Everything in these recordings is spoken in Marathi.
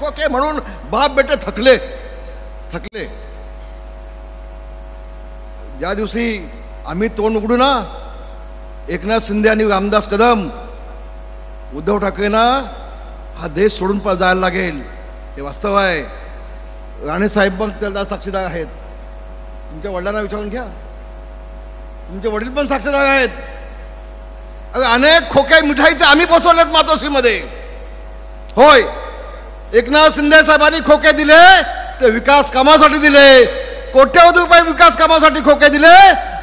खोके म्हणून बाप बेटे थकले. ज्या दिवशी आम्ही तोंड उघडू ना, एकनाथ शिंदे आणि रामदास कदम, उद्धव ठाकरेंना हा देश सोडून जायला लागेल, हे वास्तव आहे. राणे साहेब पण त्याला साक्षीदार आहेत. तुमच्या वडिलांना विचारून घ्या, तुमचे वडील पण साक्षीदार आहेत. अनेक खोके मिठाईचे आम्ही पोचवलेत मातोश्रीमध्ये. होय, एकनाथ शिंदे साहेबांनी खोके दिले ते विकास कामासाठी दिले, कोट्यवधी रुपये विकास कामासाठी खोके दिले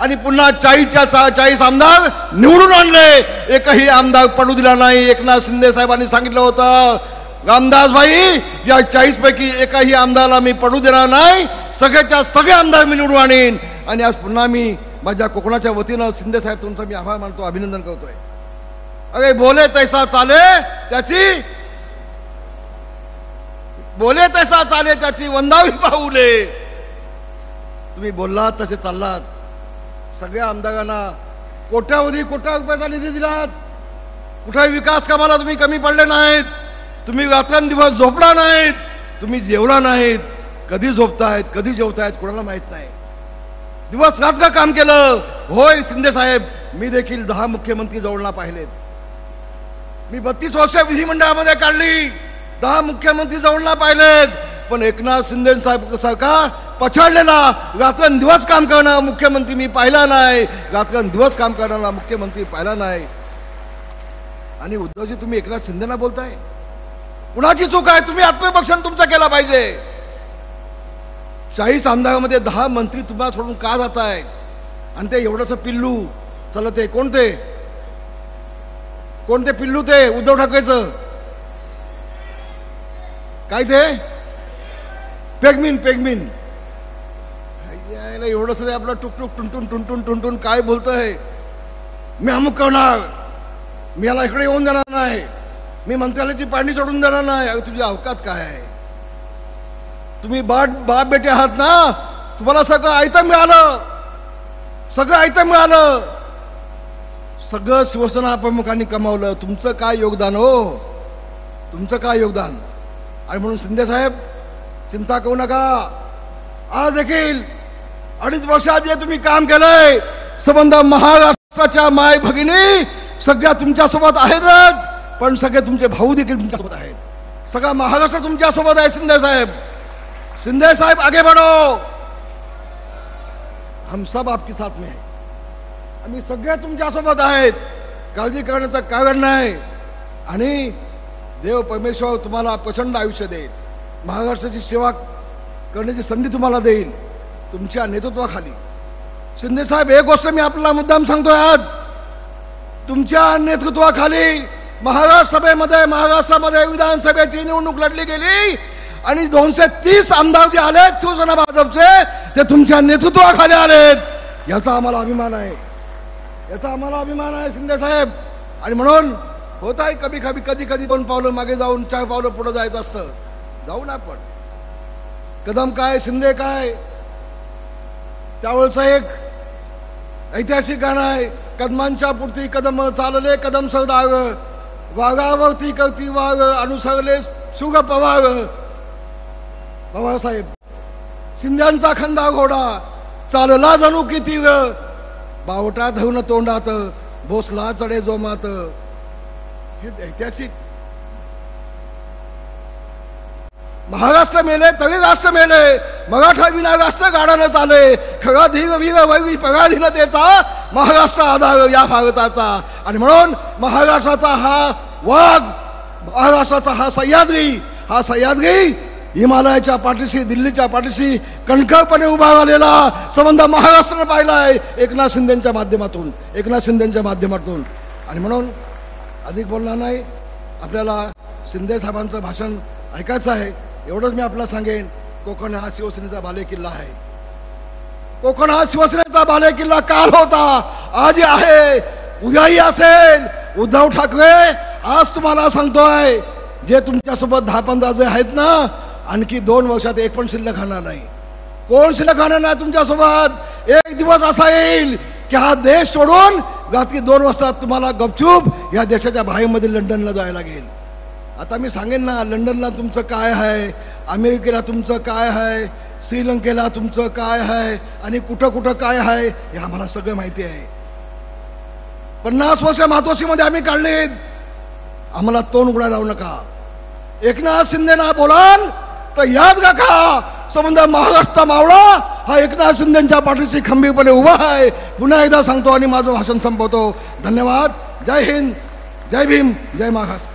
आणि पुन्हा 40 आमदार निवडून आणले. एकही आमदार पडू दिला नाही. एकनाथ शिंदे साहेबांनी सांगितलं होतं, रामदास भाई, या 40 पैकी एकही आमदाराला मी पडू देणार नाही, सगळ्याच्या सगळे आमदार मी निवडून आणीन. आणि आज पुन्हा मी माझ्या कोकणाच्या वतीनं शिंदे साहेब तुमचा मी आभार मानतो, अभिनंदन करतोय. अरे बोले तैसा चाले त्याची वंदावी पाऊले. तुम्ही बोललात तसे चाललात. सगळ्या आमदारांना कोट्यावधी रुपयाचा निधी दिलात. कुठे विकास कामाला तुम्ही कमी पडले नाहीत. तुम्ही रात्रंदिवस झोपला नाहीत. तुम्ही जेवला नाहीत. कधी झोपतायत कधी जेवतायत कोणाला माहित नाही. दिवस रात्र काम केलं. होय शिंदे साहेब, मी देखील 10 मुख्यमंत्री जवळना पाहिलेत. मी 32 वर्ष विधिमंडळामध्ये काढली, 10 मुख्यमंत्री जवळना पाहिलेत. पण एकनाथ शिंदे साहेब सारखा पछाडलेला, रात्रंदिवस काम करणारा मुख्यमंत्री मी पाहिला नाही. रात्रंदिवस काम करणारा मुख्यमंत्री पाहिला नाही. आणि उद्धवजी, तुम्ही एकनाथ शिंदेना बोलताय. कुणाची चूक आहे? तुम्ही आत्मपक्षाने तुमचा केला पाहिजे. 40 आमदारामध्ये 10 मंत्री तुम्हाला सोडून का जात आहेत? आणि ते एवढंसं पिल्लू चला, ते कोणते पिल्लू? ते उद्धव ठाकरेचं काय ते पेगमिन एवढंच आपलं टुकटुक टुनटुन काय बोलतोय? मी अमुक करणार, मी याला इकडे येऊन देणार नाही, मी मंत्रालयाची पाणी चढून देणार नाही. अगं तुझी अवकात काय आहे? तुम्ही बाप बेटे आहात ना, तुम्हाला सगळं आयतं मिळालं. सगळं शिवसेना प्रमुखांनी कमावलं. तुमचं काय योगदान हो? तुमचं काय योगदान? आणि म्हणून शिंदे साहेब, चिंता करू नका. आज देखील 2.5 वर्षात जे तुम्ही काम केलंय, संबंध महाराष्ट्राच्या माय भगिनी सगळ्या तुमच्यासोबत आहेतच, पण सगळे तुमचे भाऊ देखील तुमच्यासोबत आहेत. सगळा महाराष्ट्र तुमच्यासोबत आहे. शिंदे साहेब आगे बढ़ो, हम सब आपके साथ में है. आम्ही सगळे तुमच्यासोबत आहेत. काळजी करण्याचं कारण नाही. आणि देव परमेश्वर तुम्हाला प्रचंड आयुष्य देईल. महाराष्ट्राची सेवा करण्याची संधी तुम्हाला देईल तुमच्या नेतृत्वाखाली. शिंदे साहेब, एक गोष्ट मी आपल्याला मुद्दाम सांगतोय, आज तुमच्या नेतृत्वाखाली महाराष्ट्रामध्ये विधानसभेची निवडणूक लढली गेली आणि 230 आमदार जे आलेत शिवसेना भाजपचे, ते तुमच्या नेतृत्वाखाली आलेत. याचा आम्हाला अभिमान आहे. शिंदे साहेब. आणि म्हणून होत आहे कधी 2 पावलं मागे जाऊन 4 पावलं पुढे जायचं असतं. जाऊ ना आपण. कदम काय शिंदे काय, त्यावेळचं एक ऐतिहासिक गाणं आहे. कदमांच्या पुढती कदम चालले कदम सरदार, वाघावरती करती वाघ अनुसरले सुग पवार. बाबासाहेब, शिंद्यांचा खंदा घोडा चालला जणू किती, बावटा धरून तोंडात भोसला चढे जोमात. हे ऐतिहासिक. महाराष्ट्र मेले तरी राष्ट्र मेले, मराठा विना राष्ट्र गाडानं चाले. खरा धीर वीर वैरी पराधीनतेचा, महाराष्ट्र आधार या भारताचा. आणि म्हणून महाराष्ट्राचा हा वाघ, महाराष्ट्राचा हा सह्याद्री हिमालयाच्या पाठीशी, दिल्लीच्या पाठीशी कणखरपणे उभा राहिलेला संबंध महाराष्ट्राने पाहिलाय एकनाथ शिंदेच्या माध्यमातून. आणि म्हणून अधिक बोलणार नाही. आपल्याला शिंदे साहेबांचं भाषण ऐकायचं आहे. एवढंच मी आपल्याला सांगेन, कोकण हा शिवसेनेचा बालेकिल्ला आहे. कोकण हा शिवसेनेचा बालेकिल्ला काल होता, आज आहे, उद्याही असेल. उद्धव ठाकरे, आज तुम्हाला सांगतोय, जे तुमच्यासोबत 10-15 जे आहेत ना, आणखी 2 वर्षात एक पण शिल्लक राहणार नाही. कोण शिल्लक राहणार नाही तुमच्यासोबत. एक दिवस असा येईल की हा देश सोडून रात्री 2 वाजता तुम्हाला गपचूप या देशाच्या बाहेरमध्ये लंडनला जायला लागेल. आता मी सांगेन ना, लंडनला तुमचं काय आहे, अमेरिकेला तुमचं काय आहे, श्रीलंकेला तुमचं काय आहे आणि कुठं कुठं काय आहे हे आम्हाला सगळं माहिती आहे. 50 वर्ष मातोश्रीमध्ये आम्ही काढलेत. आम्हाला तोंड उघडायला लावू नका. एकनाथ शिंदेना बोलाल तर याद राखा, संबंध महाराष्ट्र मावळा हा एकनाथ शिंदेच्या पाठीशी खंबीरपणे उभा आहे. पुन्हा एकदा सांगतो आणि माझं भाषण संपवतो. धन्यवाद. जय हिंद, जय भीम, जय महाराष्ट्र.